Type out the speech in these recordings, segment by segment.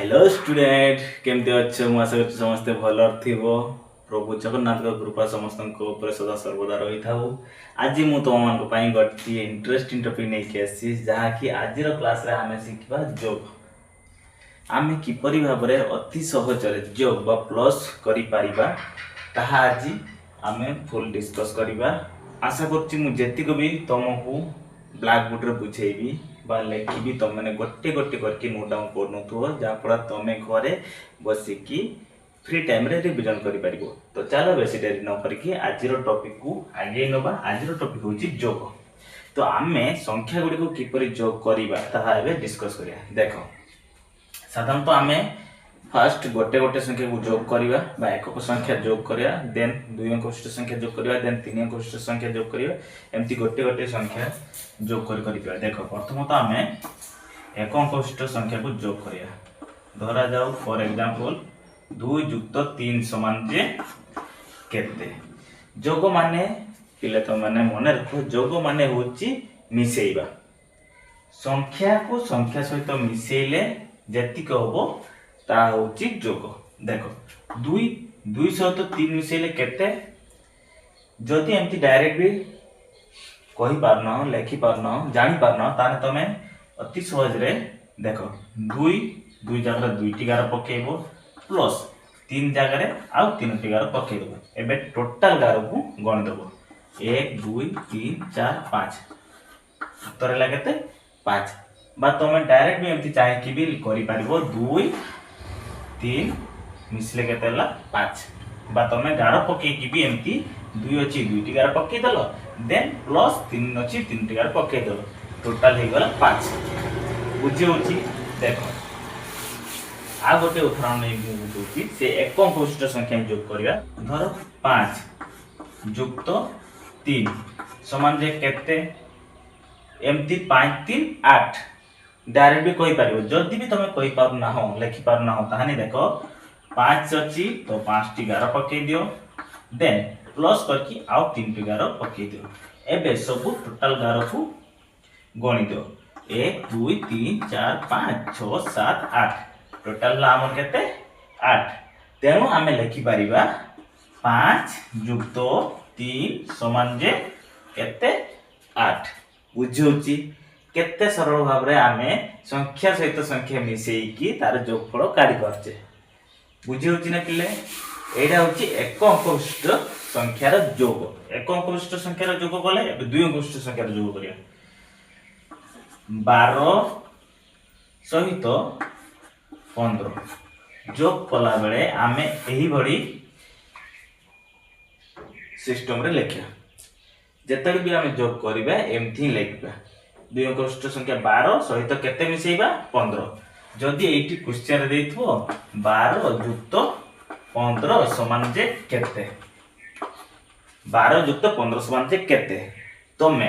Hello student केमती अच्छे मु आशा करछि समस्ते भल थिबो। प्रभु जगन्नाथ कृपा समस्त ऊपर सदा सर्वदा रही था। आज मु तुम मान पई गोटे इंटरेस्टिंग टॉपिक नहीं के आसी जहा कि आज क्लास रे हमें शिखबा योग। आमे किपरि भाबरे अति सहज रे योग बा प्लस करि परिबा ताहा आज आमे फुल डिस्कस करिबा। आशा करछि मु जेतिक भी तुमको ब्लैक बोर्ड रे बुझेबी बा लेखिबी तुम मैंने गोटे गोटे करके नोट डाउन करनुथो जहाँफल तुम घरे बसिकी फ्री टाइम रे रिविजन करि परिबो। तो चलो बेसी देरी न करके आज टॉपिक को आगे नबा। आज टॉपिक होची योग। तो आमे संख्या गुडी को किपरि योग करिबा ताहा एबे डिस्कस करिया। देखो साधारणतः आमे फर्स्ट गोटे गोटे संख्या को योग करिबा बा एकक संख्या योग करिया, देन दुई अंक विशिष्ट संख्या योग करिबा, देन तीन अंक विशिष्ट संख्या योग करिबा। एमती गोटे गोटे संख्या योग करिबा। देखो प्रथमतः आमे एक अंक विशिष्ट संख्या को योग करिया। धरा जाऊ फॉर एग्जांपल 2 + 3 समान जे केते। योग माने पिले तो माने मने रखो योग माने होची मिसेइबा। संख्या को संख्या सहित मिसेइले जेतिक होबो ता होची योग। देखो 2 सहित 3 मिसेइले केते। जदि एमती डायरेक्ट भी कहि पारना लेखि पारना जानि पारना ताने तमे अति सहज रे देखो 2 जगह 2टी गार पकेइबो प्लस 3 जगह रे आउ 3टी गार पकेइ देबो। एबे टोटल गार को गण देबो 1 2 3 4 5 उत्तर ला केते 5। बा तमे डायरेक्ट भी एमती चाहे कि भी करि पारिबो 2 3 मिसले केते ला 5। बा तमे गार पकेइ कि भी एमती 2 अछि 2टी गार पकेइ दलो, देन प्लस 3 अछि 3टी गार पकेइ दलो, टोटल हे गला 5। बुझी होची। देखो आ गोटे उदाहरण नै बुझौची से एक अंक विशिष्ट संख्या योग करिया। धरो 5 युक्त 3 समान जे केते एमती 5 3 8 डायरेक्ट भी कहि पारिबो। जदि भी तमे कहि पार ना हो लेखि पार ना हो ताहानी देखो 5 अछि तो 5टी गार पकेइ दियो, देन प्लस करके आउ 3टी गार पकेइ दियो। एबे सब टोटल गार को गणि दियो 1 2 3 4 5 6 7 8 टोटल ला हमर केते 8। तेनु आमे लेखि परिबा 5 युक्त 3 समान जे केते 8। बुझौची केते सरल भाव रे आमे संख्या सहित संख्या मिसेई की तार योगफल काढी परछे। बुझौची ना पिले। एडा होची एक अंक विशिष्ट संख्यार योग। एक अंक विशिष्ट संख्यार योग गले एबे दुई अंक विशिष्ट संख्यार योग करिया। 12 सहित 15 योग कला बेले आमे एही भड़ी सिस्टम रे लेखिया। जेतले भी आमे योग करिबा एमथि लेखिबा। दुई अंक विशिष्ट संख्या 12 सहित केते मिसेइबा 15। जदि एठी क्वेश्चन रे देइथबो 12 युक्त 15 समान जे केते, 12 युक्त 15 समान जे केते, तमे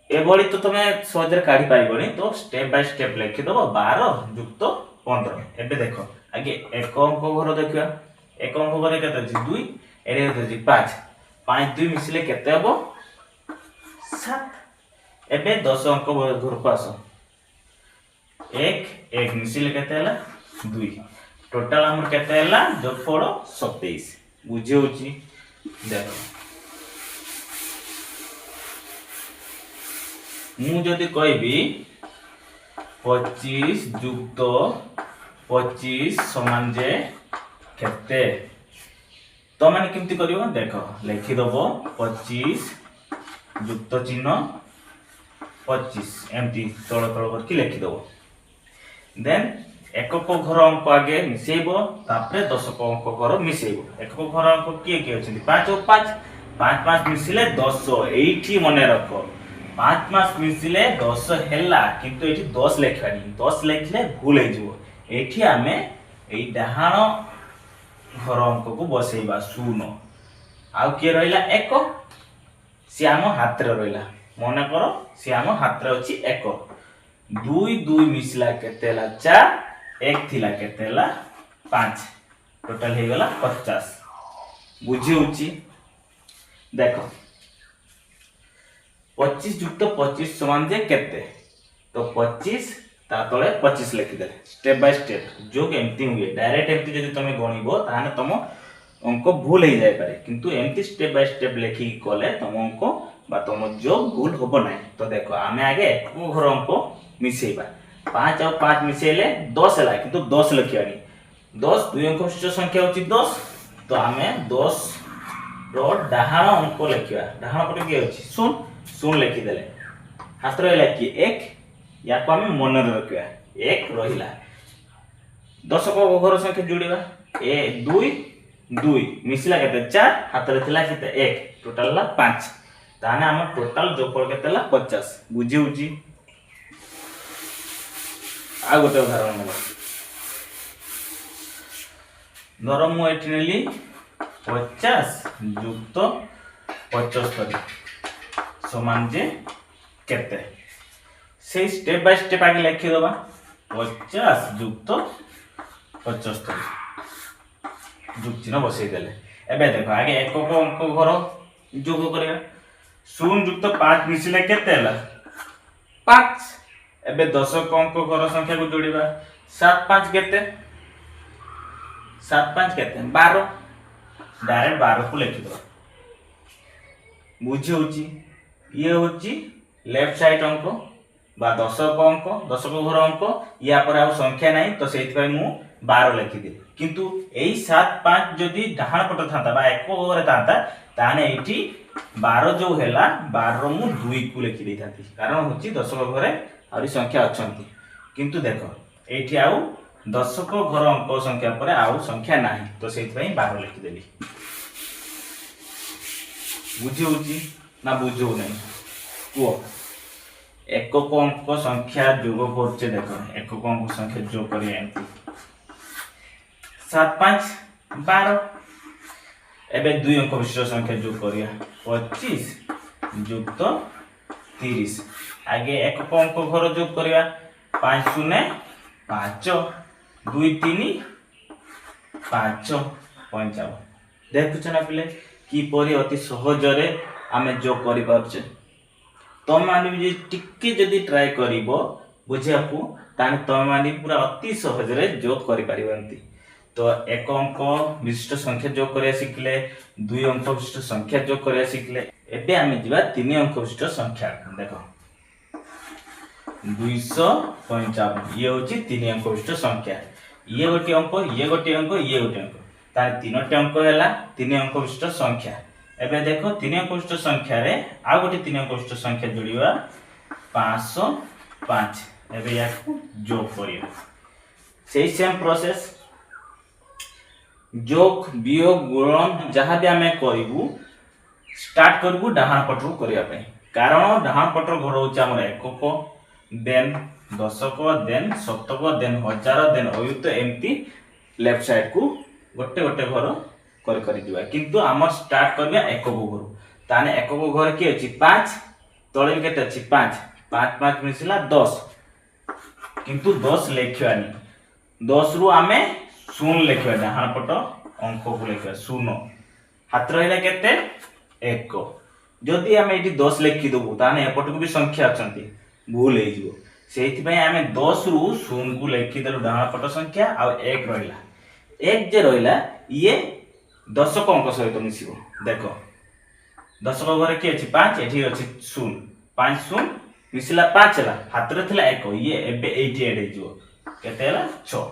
एभली तो तमे सहज रे काढी पाइबोनी। तो स्टेप बाय स्टेप लिखि दबो 12 युक्त 15। एबे देखो आगे एक अंक घर देखिया। एक अंक घरे केते अछि 2 एरे अछि 5 5 2 मिसले केते हबो 7। एबे 10 अंक घर को आसो 1 1 मिसले केते हला 2 टोटल हमर केते हला जोगफल 27। बुझे होची। देखो मु जदि कहबी 25 युक्त 25 समान जे केते तो माने केमती करियो। देखो लिखि दबो 25 युक्त चिन्ह 25 एमती तळ तळ करके लिखि दबो। देन एकक घर अंक आगे मिसेइबो तापरे दशक अंक घर मिसेइबो। एकक घर अंक किए किए अछि 5 और 5 5 5 मिसिले 10। एठी मने रखो 5 5 मिसिले 10 हेला किंतु एठी 10 लेखानी 10 लेखले भूल हे जिवो। एठी आमे एई डाहाण घर अंक को बसेइबा 0 आउ के रहिला 1 से आम हाथ रे रहिला। मने करो से आम हाथ रे अछि 1 2 2 मिसला केतेला 4 1 थिला केतेला 5 टोटल हे गला 50। बुझी होची। देखो 25 युक्त 25 समान जे केते तो 25 ता तले 25 लिखिदे स्टेप बाय स्टेप जो एमती हुए डायरेक्ट एमती जदि तुम गणिबो ताने तुम अंक भूल हो जाए पारे किंतु एमती स्टेप बाय स्टेप लेखि कले तुम अंक बा तुम जो भूल होबो नै। तो देखो आमे आगे एक घर अंक मिसेबा 5 और 5 मिसेले 10 हैला किंतु 10 लिखियानी 10 दुई अंक विशिष्ट संख्या होची 10 तो आमे 10 रो डाहाण अंक लिखिबा डाहाण पटे के होची सुन सुन लिखि देले हाथ रहिला कि 1 या को आमे मन रे रखिबा 1 रहिला 10 को घर संख्या जोड़ीबा 1 2 2 मिसिला केते 4 हाथ रे थिला केते 1 टोटल ला 5 ताने हम टोटल जोगफल केते ला 50 बुझी उची। आ गोटे उदाहरण नेबा धर मु एठी नेली 50 युक्त 75 समान जे केते से स्टेप बाय स्टेप आगे लिखि दबा 50 युक्त 75 जुग चिन्ह बसई देले एबे देखो आगे एक को अंक घर जोग करिया 0 युक्त 5 मिसिले केते हला 5 एबे 10 को अंक घर संख्या को जोड़ीबा 7 5 केते 7 5 केते 12 डायरेक्ट 12 को लिखि दो बुझी होची ये होची लेफ्ट साइड अंक बा 10 को अंक 10 को घर अंक या पर आ संख्या नाही तो सेति पय मु 12 लिखि दे किंतु एई 7 5 जदी डाहाण पट थाता बा एक ओवर थाता ताने एठी 12 जो हैला 12 रो मु 2 को लिखि दे थाती कारण होची 10 को घरे आरी संख्या अछंती किंतु देखो एठी आउ 10 को घर अंक संख्या पर आउ संख्या नाही तो सेति पय 12 लिखि देली बुझी होची ना बुझो नाही को एक को अंक संख्या जोग करछे देखो एक को अंक संख्या जोग करिया एंती 7 5 12 एबे दुई अंक विशिष्ट संख्या जोग करिया 25 युक्त 30 आगे एक को अंक घर जोग करिया 5 0 5 2 3 5 55 देखुछ ना पिले की परि अति सहज रे आमे जोग करि परछे तुम माने जे टिक्के जदी ट्राई करिवो बुझियाकू ताने तुम माने पूरा अति सहज रे जोग करि परिबंती। तो एक अंक विशिष्ट संख्या जोग करिया सिखले दुई अंक विशिष्ट संख्या जोग करिया सिखले एबे आमे जिबा तीन अंक विशिष्ट संख्या देखो 255 ये होची तीन अंक विशिष्ट संख्या ये गोटी अंक ये गोटी अंक ये गोटी अंक तार तीनोटी अंक हैला तीन अंक विशिष्ट संख्या एबे देखो तीन अंक विशिष्ट संख्या रे आ गोटी तीन अंक विशिष्ट संख्या जोड़ीबा 505 एबे याकू जोग करिया सेही सेम प्रोसेस जोग वियोग गुणन जहां भी हमें करिवु स्टार्ट करबु डाहाण पटरु करिया पय कारण डाहाण पटर घर होचा हमर एकक देन दशक देन शतक देन हजार देन अयुत एमती लेफ्ट साइड को गोटे गोटे घर कर करि दिबा किंतु हमर स्टार्ट करबा एकक घर ताने एकक घर के अछि 5 तळे केते अछि 5 5 5 मिसिला 10 किंतु 10 लेखियानी 10 रु आमे शून्य लिखिबा डाहाण पट अंक को लिखिबा शून्य हाथ रहिला केते 1 जदि आमे एठी 10 लिखि दबु ताने एपट को भी संख्या अछंती भूल हे जिवो सेति पय आमे 10 रु शून्य को लिखि देलु डाहाण पट संख्या आ 1 रहिला 1 जे रहिला ये 10 को अंक सहित मिसिबो देखो 10 को घरे के अछि 5 एठी अछि शून्य 5 शून्य मिसिला 5 हला हाथ रे थिला 1 ये एबे 88 हे जिवो केते हला 6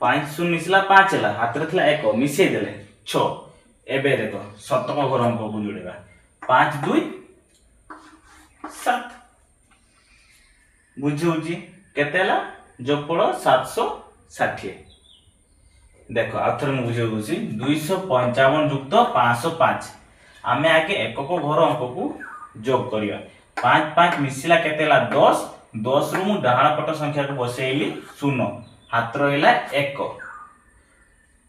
5 शून्य मिसिला 5 हला हाथ रे थिला 1 मिसै देले 6 एबे देखो शतक घर अंक को जोड़ीबा 5 2 7 बुझौजी केते हला जोगफल 760 देखो आथर मु बुझौ दोसी 255 युक्त 505 आमे आके एकक घर अंक को जोग करिया 5 5 मिसिला केते हला 10 10 रु मु डाहाण पट संख्या को बसेइली 0 हाथ रहिला 1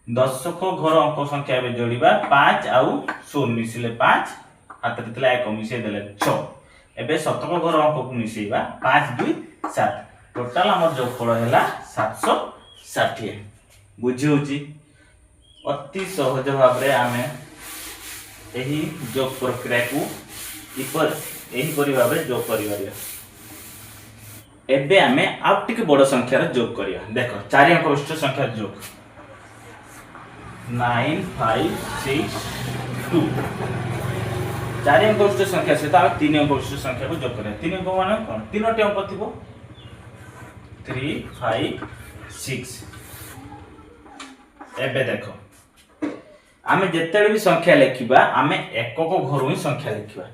10 को घर अंक संख्या बे जोड़ीबा 5 आउ 0 मिसिले 5 हाथ रे थिला 1 मिसै देले 6 एबे शतक घर अंक को मिसैबा 5 2 7 टोटल हमर जोगफल हैला 760 बुझी होची अति सहज भाव रे आमे एही जोग प्रक्रिया को इपर एही परि भाव रे जोग करि बारिया एबे आमे आप टिके बड़ संख्यार जोग करिया। देखो 4 अंक विशिष्ट संख्यार जोग 9 5 6 2। 4 अंक विशिष्ट संख्या सहित आमे 3 अंक विशिष्ट संख्या को जोग करिया। 3 अंक माने कोन? 3टी अंक थिबो 3 5 6। एबे देखो आमे जेतेबे भी संख्या लिखिबा आमे एकक घरु ही संख्या लिखिबा।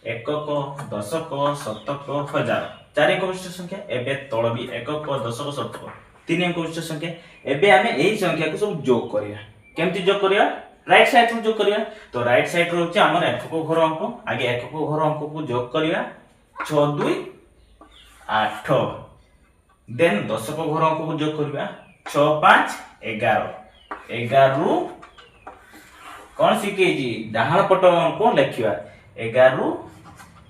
एकक, दशक, शतक, हजार 4 अंक विशिष्ट संख्या। एबे तळ भी एकक, दशक, शतक 3 अंक विशिष्ट संख्या। एबे आमे एही संख्या को सब जोग करिया। केमति जोग करिया? राइट साइड रो जोग करिया। तो राइट साइड रो होची हमर एकक घर अंक। आगे एकक घर अंक को जोग करिया 6 2 8। देन दशक घर अंक को जोग करिया 6 5 11। 11 रु कौन सीखे जी डाहाण पट को लिखिबा 11 रु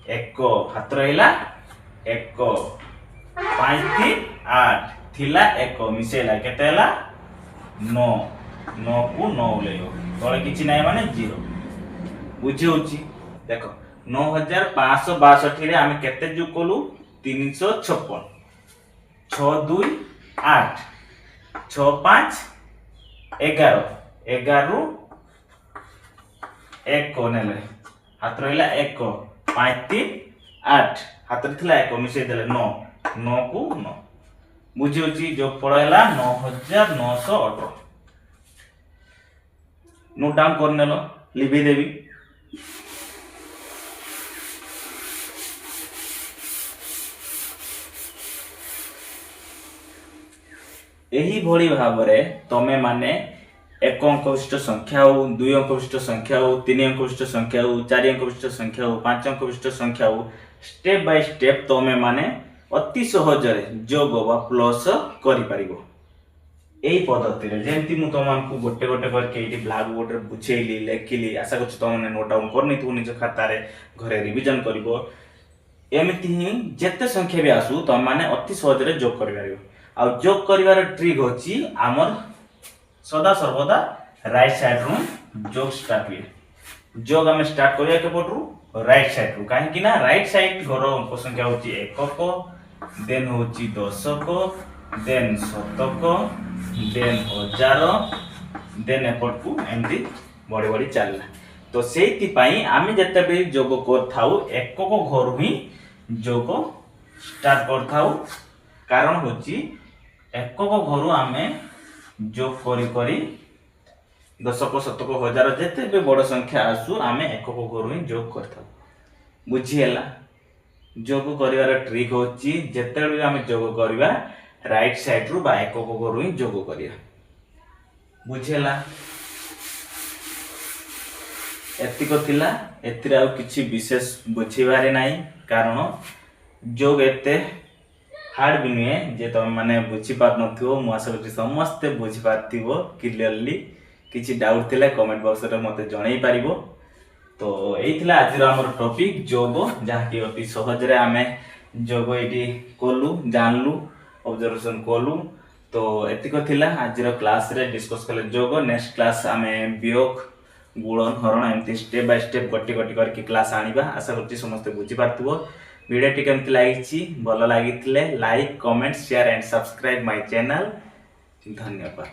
1 हाथ रहिला 1 5 3 8 थिला 1 मिसेला केते हला 9। 9 को 9 लेयो तळे किछि नाही माने 0 बुझी होची। देखो 9562 रे आमे केते जोग कोलु 356। 6 2 8 6 5 11 11 रु 1 नेले हाथ रहिला 1 5 3 8 हाथ रे थिला 1 मिसे देले 9। 9 को 9 बुझी होची। जो पड़ेला 9918। नोट डाउन कर नेलो लिखि देबी। एही भली भाबरे तमे माने एक अंक विशिष्ट संख्या हो, 2 अंक विशिष्ट संख्या हो, 3 अंक विशिष्ट संख्या हो, 4 अंक विशिष्ट संख्या हो, 5 अंक विशिष्ट संख्या हो, स्टेप बाय स्टेप तमे माने अति सहजरे जोग वा प्लस करि परिबो। एही पद्धति रे जेंति मु तमान को गोटे गोटे करके एठी ब्लैक बोर्ड रे बुझेइली लेखिली। आशा करछु तमने नोट डाउन करनी तु निज खाता रे घरे रिवीजन करिवो। एमिति ही जेते संख्या भी आसु तम माने अति सहजरे जोग करि परिबो। आ जोग करिवार ट्रिक होची हमर सदा सर्वदा राइट साइड रू जोग स्टार्ट हुए। जोग हमें स्टार्ट करिया के पटरू राइट साइड रू काहे कि ना राइट साइड घर अंक संख्या होची एकक, देन होची दशक, देन शतक, देन हजार, देन एपट को एमती बड़ी बड़ी चलला। तो सेति पई आमे जते भी जोग करथाउ एकक घर ही जोग स्टार्ट करथाउ। कारण होची एकक घर आमे जोग करी करी दशक, शतक, हजार जेते भी बड़ संख्या आसु आमे एकक घर ही जोग करथाउ। बुझी हैला? जोग करिवार ट्रिक होची जेते भी आमे जोग करिवा राइट साइड रू बा एकक घर ही जोग करिया। बुझी हैला? एतिको थिला एतिरे आ किछि विशेष बुझिबारे नाही। कारण जोग एते हार्ड भी नुहे जे तुम मैंने बुझी पार नथिबो। मु आशा करछि समस्त बुझी पारथिबो क्लियरली। किछि डाउट थिले कमेंट बॉक्स रे मते जणाई पारिबो। तो एई थिला आज हमर टॉपिक जोग, जहा कि अति सहज रे आमे जोग एटी कोलु जानलु ऑब्जर्वेशन कोलु। तो एतिको थिला आज क्लास रे डिस्कस कले जोग। नेक्स्ट क्लास आमे वियोग, गुणन, हरण एमती स्टेप बाय स्टेप गट्टी गट्टी करके क्लास आनिबा। आशा करछि समस्त बुझी पारथिबो। वीडियो टी केमती लागिछि भल लागिथिले like, comment, share and subscribe my channel. धन्यवाद।